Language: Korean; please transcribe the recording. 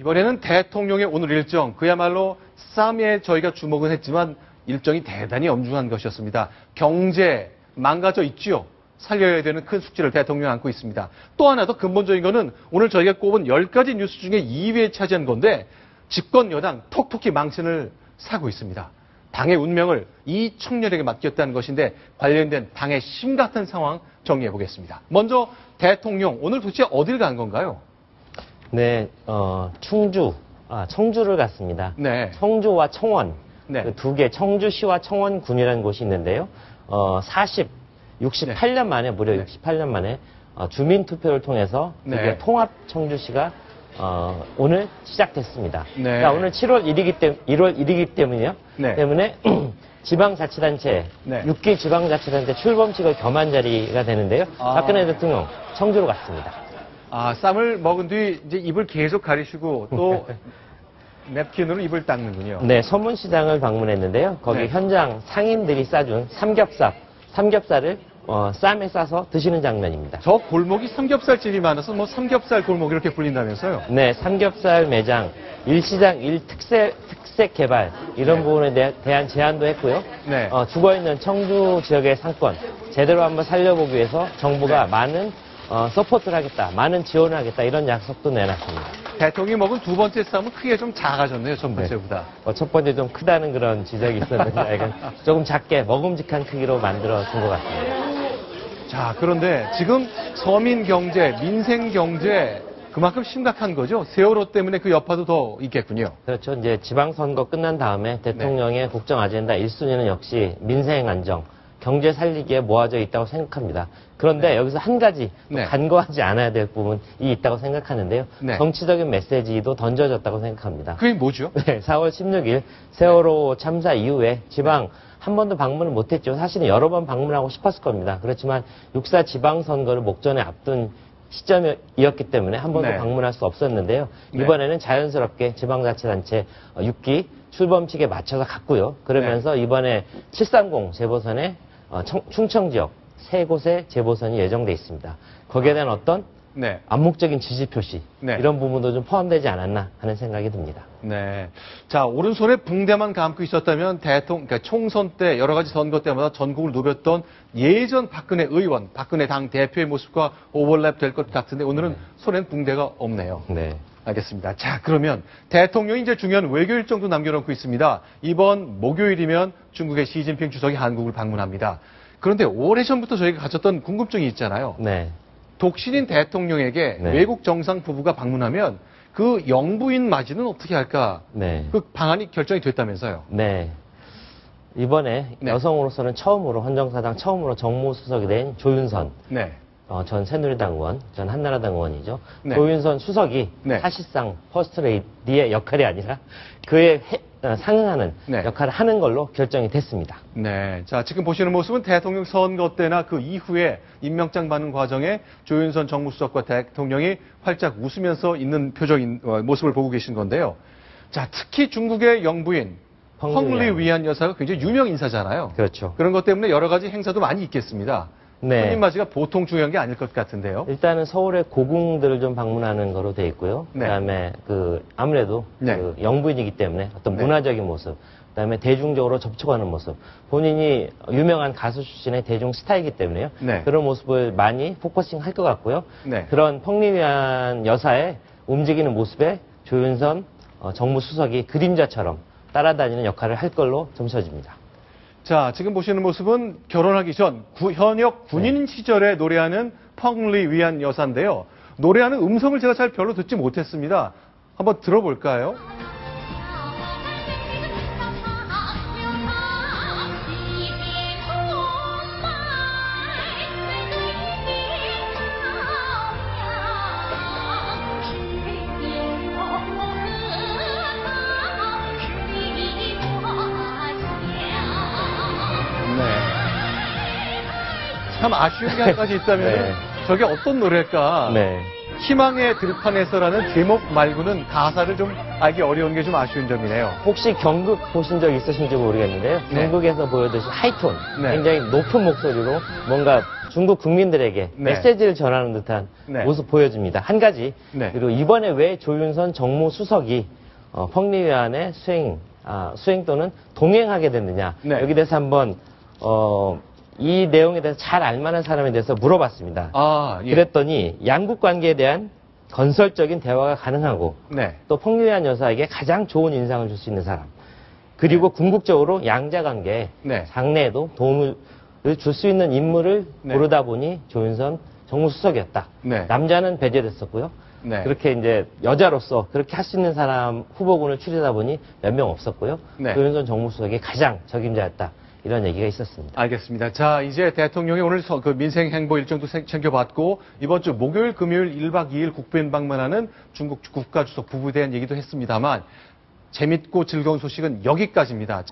이번에는 대통령의 오늘 일정, 그야말로 쌈에 저희가 주목은 했지만 일정이 대단히 엄중한 것이었습니다. 경제 망가져 있지요. 살려야 되는 큰 숙제를 대통령이 안고 있습니다. 또 하나 더 근본적인 거는 오늘 저희가 꼽은 10가지 뉴스 중에 2위에 차지한 건데 집권 여당 톡톡히 망신을 사고 있습니다. 당의 운명을 이 청년에게 맡겼다는 것인데 관련된 당의 심각한 상황 정리해 보겠습니다. 먼저 대통령 오늘 도대체 어딜 간 건가요? 네, 청주를 갔습니다. 네. 청주와 청원, 네. 그 두 개, 청주시와 청원군이라는 곳이 있는데요. 68년 만에, 무려 68년 만에 주민투표를 통해서 네. 통합 청주시가 오늘 시작됐습니다. 네. 그러니까 오늘 1월 1일이기 때문에요. 네. 때문에 지방자치단체, 네. 6기 지방자치단체 출범식을 겸한 자리가 되는데요. 박근혜 대통령 청주로 갔습니다. 쌈을 먹은 뒤 이제 입을 계속 가리시고 또 냅킨으로 입을 닦는군요. 네, 서문시장을 방문했는데요. 거기 네. 현장 상인들이 싸준 삼겹살을 쌈에 싸서 드시는 장면입니다. 저 골목이 삼겹살집이 많아서 뭐 삼겹살 골목 이렇게 불린다면서요? 네, 삼겹살 매장, 일시장, 일특색 개발 이런 부분에 대한 제안도 했고요. 네. 죽어있는 청주 지역의 상권 제대로 한번 살려보기 위해서 정부가 많은 서포트를 하겠다, 많은 지원을 하겠다 이런 약속도 내놨습니다. 대통령이 먹은 두 번째 쌈은 크게 좀 작아졌네요, 첫 번째보다. 첫 번째 좀 크다는 그런 지적이 있었는데 조금 작게 먹음직한 크기로 만들어 준 것 같습니다. 자, 그런데 지금 서민 경제, 민생 경제 그만큼 심각한 거죠? 세월호 때문에 그 여파도 더 있겠군요. 그렇죠. 이제 지방선거 끝난 다음에 대통령의 국정 아젠다 1순위는 역시 민생 안정, 경제 살리기에 모아져 있다고 생각합니다. 그런데 여기서 한 가지 간과하지 않아야 될 부분이 있다고 생각하는데요. 정치적인 메시지도 던져졌다고 생각합니다. 그게 뭐죠? 네, 4월 16일 세월호 참사 이후에 지방 한 번도 방문을 못했죠. 사실은 여러 번 방문하고 싶었을 겁니다. 그렇지만 6.4 지방선거를 목전에 앞둔 시점이었기 때문에 한 번도 방문할 수 없었는데요. 이번에는 자연스럽게 지방자치단체 6기 출범식에 맞춰서 갔고요. 그러면서 이번에 730 재보선에 충청 지역 3곳의 재보선이 예정돼 있습니다. 거기에 대한 어떤 암묵적인 지지 표시 이런 부분도 좀 포함되지 않았나 하는 생각이 듭니다. 네. 자, 오른손에 붕대만 감고 있었다면 그러니까 총선 때 여러 가지 선거 때마다 전국을 누볐던 예전 박근혜 의원, 박근혜 당 대표의 모습과 오버랩 될 것 같은데 오늘은 손엔 붕대가 없네요. 네. 알겠습니다. 자, 그러면 대통령이 이제 중요한 외교 일정도 남겨놓고 있습니다. 이번 목요일이면 중국의 시진핑 주석이 한국을 방문합니다. 그런데 오래전부터 저희가 가졌던 궁금증이 있잖아요. 네. 독신인 대통령에게 외국 정상 부부가 방문하면 그 영부인 맞이는 어떻게 할까? 그 방안이 결정이 됐다면서요. 네. 이번에 여성으로서는 처음으로 헌정사상 처음으로 정무수석이 된 조윤선. 전 새누리당 의원, 전 한나라당 의원이죠. 조윤선 수석이 사실상 퍼스트레이디의 역할이 아니라 그에 상응하는 역할을 하는 걸로 결정이 됐습니다. 네. 자, 지금 보시는 모습은 대통령 선거 때나 그 이후에 임명장 받는 과정에 조윤선 정무수석과 대통령이 활짝 웃으면서 있는 모습을 보고 계신 건데요. 자, 특히 중국의 영부인 펑리 위안 여사가 굉장히 유명 인사잖아요. 그렇죠. 그런 것 때문에 여러 가지 행사도 많이 있겠습니다. 손님 맞이가 보통 중요한 게 아닐 것 같은데요. 일단은 서울의 고궁들을 좀 방문하는 거로 돼 있고요. 그다음에 아무래도 그 영부인이기 때문에 어떤 문화적인 모습, 그다음에 대중적으로 접촉하는 모습, 본인이 유명한 가수 출신의 대중 스타이기 때문에요. 그런 모습을 많이 포커싱 할 것 같고요. 그런 펑리위안 여사의 움직이는 모습에 조윤선 정무수석이 그림자처럼 따라다니는 역할을 할 걸로 점쳐집니다. 자, 지금 보시는 모습은 결혼하기 전 현역 군인 시절에 노래하는 펑리 위안 여사인데요. 노래하는 음성을 제가 잘 별로 듣지 못했습니다. 한번 들어볼까요? 참 아쉬운 게 한 가지 있다면 저게 어떤 노래일까? 희망의 들판에서라는 제목 말고는 가사를 좀 알기 어려운 게 좀 아쉬운 점이네요. 혹시 경극 보신 적 있으신지 모르겠는데요. 경극에서 보여듯이 하이톤, 굉장히 높은 목소리로 뭔가 중국 국민들에게 네. 메시지를 전하는 듯한 네. 모습 보여줍니다. 한 가지. 네. 그리고 이번에 왜 조윤선 정무수석이 펑리위안회 수행 또는 동행하게 됐느냐. 네. 여기 대해서 한번 이 내용에 대해서 잘 알만한 사람에 대해서 물어봤습니다. 아, 예. 그랬더니 양국 관계에 대한 건설적인 대화가 가능하고 네. 또 펑리위안 여사에게 가장 좋은 인상을 줄 수 있는 사람. 그리고 궁극적으로 양자 관계에 네. 장래에도 도움을 줄 수 있는 인물을 네. 고르다 보니 조윤선 정무수석이었다. 네. 남자는 배제됐었고요. 네. 그렇게 이제 여자로서 그렇게 할 수 있는 사람 후보군을 추리다 보니 몇 명 없었고요. 네. 조윤선 정무수석이 가장 적임자였다. 이런 얘기가 있었습니다. 알겠습니다. 자, 이제 대통령이 오늘 그 민생 행보 일정도 챙겨봤고, 이번 주 목요일, 금요일 1박 2일 국빈 방문하는 중국 국가주석 부부에 대한 얘기도 했습니다만, 재밌고 즐거운 소식은 여기까지입니다.